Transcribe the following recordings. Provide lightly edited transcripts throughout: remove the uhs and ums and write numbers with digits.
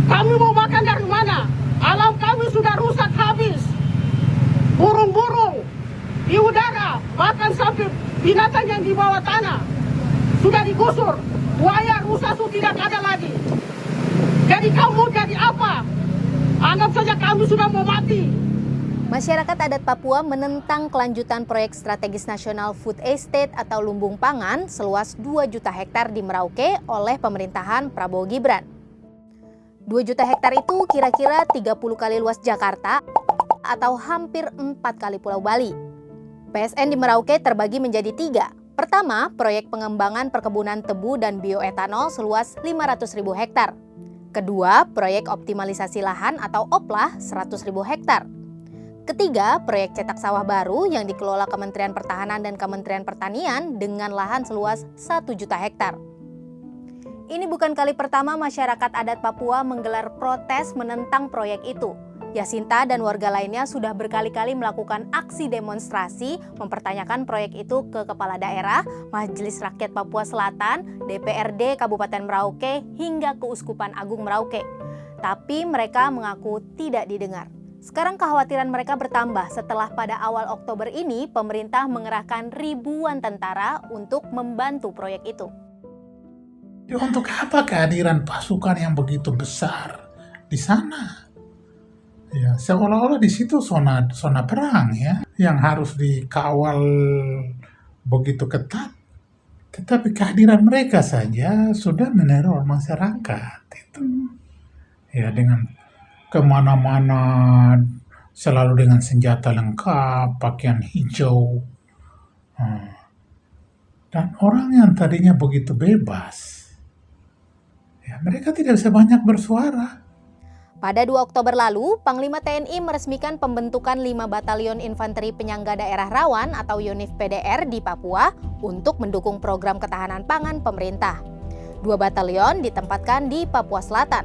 Kami mau makan dari mana? Alam kami sudah rusak habis. Burung-burung di udara, bahkan sampai binatang yang di bawah tanah sudah digusur. Buaya, rusa itu tidak ada lagi. Jadi kamu mau jadi apa? Anggap saja kami sudah mau mati. Masyarakat adat Papua menentang kelanjutan proyek strategis nasional food estate atau lumbung pangan seluas 2 juta hektar di Merauke oleh pemerintahan Prabowo Gibran. 2 juta hektar itu kira-kira 30 kali luas Jakarta atau hampir 4 kali Pulau Bali. PSN di Merauke terbagi menjadi 3. Pertama, proyek pengembangan perkebunan tebu dan bioetanol seluas 500.000 hektar. Kedua, proyek optimalisasi lahan atau OPLAH 100.000 hektar. Ketiga, proyek cetak sawah baru yang dikelola Kementerian Pertahanan dan Kementerian Pertanian dengan lahan seluas 1 juta hektar. Ini bukan kali pertama masyarakat adat Papua menggelar protes menentang proyek itu. Yasinta dan warga lainnya sudah berkali-kali melakukan aksi demonstrasi mempertanyakan proyek itu ke Kepala Daerah, Majelis Rakyat Papua Selatan, DPRD Kabupaten Merauke, hingga Keuskupan Agung Merauke. Tapi mereka mengaku tidak didengar. Sekarang kekhawatiran mereka bertambah setelah pada awal Oktober ini pemerintah mengerahkan ribuan tentara untuk membantu proyek itu. Untuk apa kehadiran pasukan yang begitu besar di sana? Ya, seolah-olah di situ zona perang ya, yang harus dikawal begitu ketat. Tetapi kehadiran mereka saja sudah meneror masyarakat itu. Ya, dengan kemana-mana selalu dengan senjata lengkap, pakaian hijau. Dan orang yang tadinya begitu bebas, ya mereka tidak sebanyak bersuara. Pada 2 Oktober lalu, Panglima TNI meresmikan pembentukan 5 Batalion Infanteri Penyangga Daerah Rawan atau Yonif PDR di Papua untuk mendukung program ketahanan pangan pemerintah. 2 batalion ditempatkan di Papua Selatan.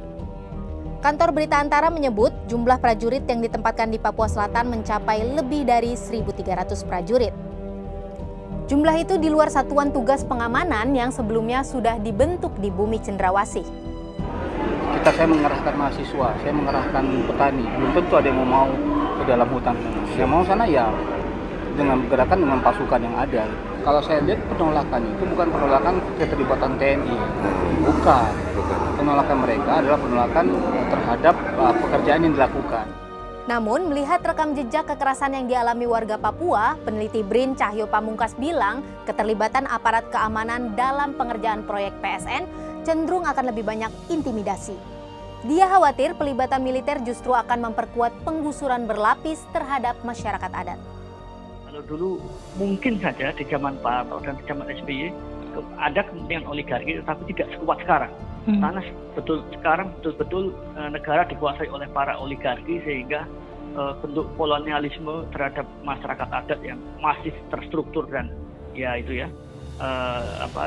Kantor Berita Antara menyebut jumlah prajurit yang ditempatkan di Papua Selatan mencapai lebih dari 1.300 prajurit. Jumlah itu di luar satuan tugas pengamanan yang sebelumnya sudah dibentuk di Bumi Cendrawasih. Saya mengerahkan mahasiswa, saya mengerahkan petani, belum tentu ada yang mau ke dalam hutan. Yang mau sana ya dengan gerakan dengan pasukan yang ada. Kalau saya lihat penolakan itu bukan penolakan keterlibatan TNI, bukan. Penolakan mereka adalah penolakan terhadap pekerjaan yang dilakukan. Namun, melihat rekam jejak kekerasan yang dialami warga Papua, peneliti BRIN Cahyo Pamungkas bilang keterlibatan aparat keamanan dalam pengerjaan proyek PSN cenderung akan lebih banyak intimidasi. Dia khawatir pelibatan militer justru akan memperkuat penggusuran berlapis terhadap masyarakat adat. Kalau dulu mungkin saja di zaman Pak Harto dan di zaman SBY ada kepentingan oligarki tetapi tidak sekuat sekarang. Karena sekarang betul-betul negara dikuasai oleh para oligarki sehingga bentuk kolonialisme terhadap masyarakat adat yang masih terstruktur dan ya itu ya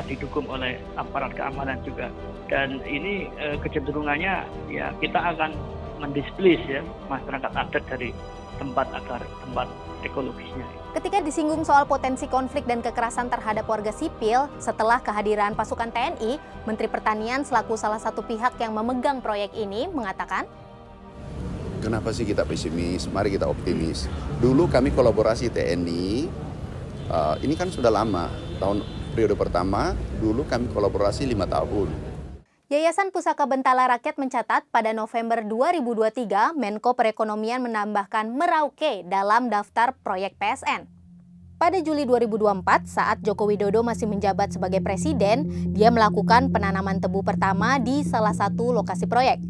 didukung oleh aparat keamanan juga. Dan ini kecenderungannya ya kita akan mendisplace ya masyarakat adat dari tempat ekologisnya. Ketika disinggung soal potensi konflik dan kekerasan terhadap warga sipil setelah kehadiran pasukan TNI, Menteri Pertanian selaku salah satu pihak yang memegang proyek ini mengatakan, kenapa sih kita pesimis? Mari kita optimis. Dulu kami kolaborasi TNI, ini kan sudah lama, periode pertama, dulu kami kolaborasi 5 tahun. Yayasan Pusaka Bentala Rakyat mencatat pada November 2023, Menko Perekonomian menambahkan Merauke dalam daftar proyek PSN. Pada Juli 2024, saat Joko Widodo masih menjabat sebagai presiden, dia melakukan penanaman tebu pertama di salah satu lokasi proyek.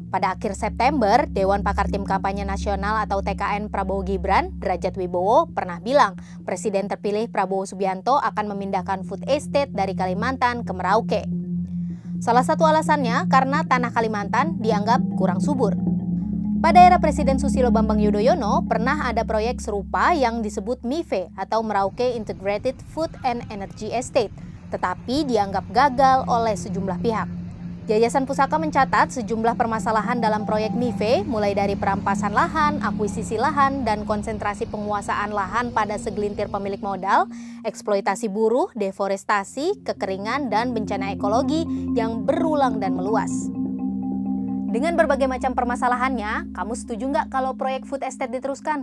Pada akhir September, Dewan Pakar Tim Kampanye Nasional atau TKN Prabowo Gibran, Derajat Wibowo, pernah bilang Presiden terpilih Prabowo Subianto akan memindahkan food estate dari Kalimantan ke Merauke. Salah satu alasannya karena tanah Kalimantan dianggap kurang subur. Pada era Presiden Susilo Bambang Yudhoyono, pernah ada proyek serupa yang disebut MIFE atau Merauke Integrated Food and Energy Estate, tetapi dianggap gagal oleh sejumlah pihak. Yayasan Pusaka mencatat sejumlah permasalahan dalam proyek MIFE, mulai dari perampasan lahan, akuisisi lahan, dan konsentrasi penguasaan lahan pada segelintir pemilik modal, eksploitasi buruh, deforestasi, kekeringan, dan bencana ekologi yang berulang dan meluas. Dengan berbagai macam permasalahannya, kamu setuju nggak kalau proyek food estate diteruskan?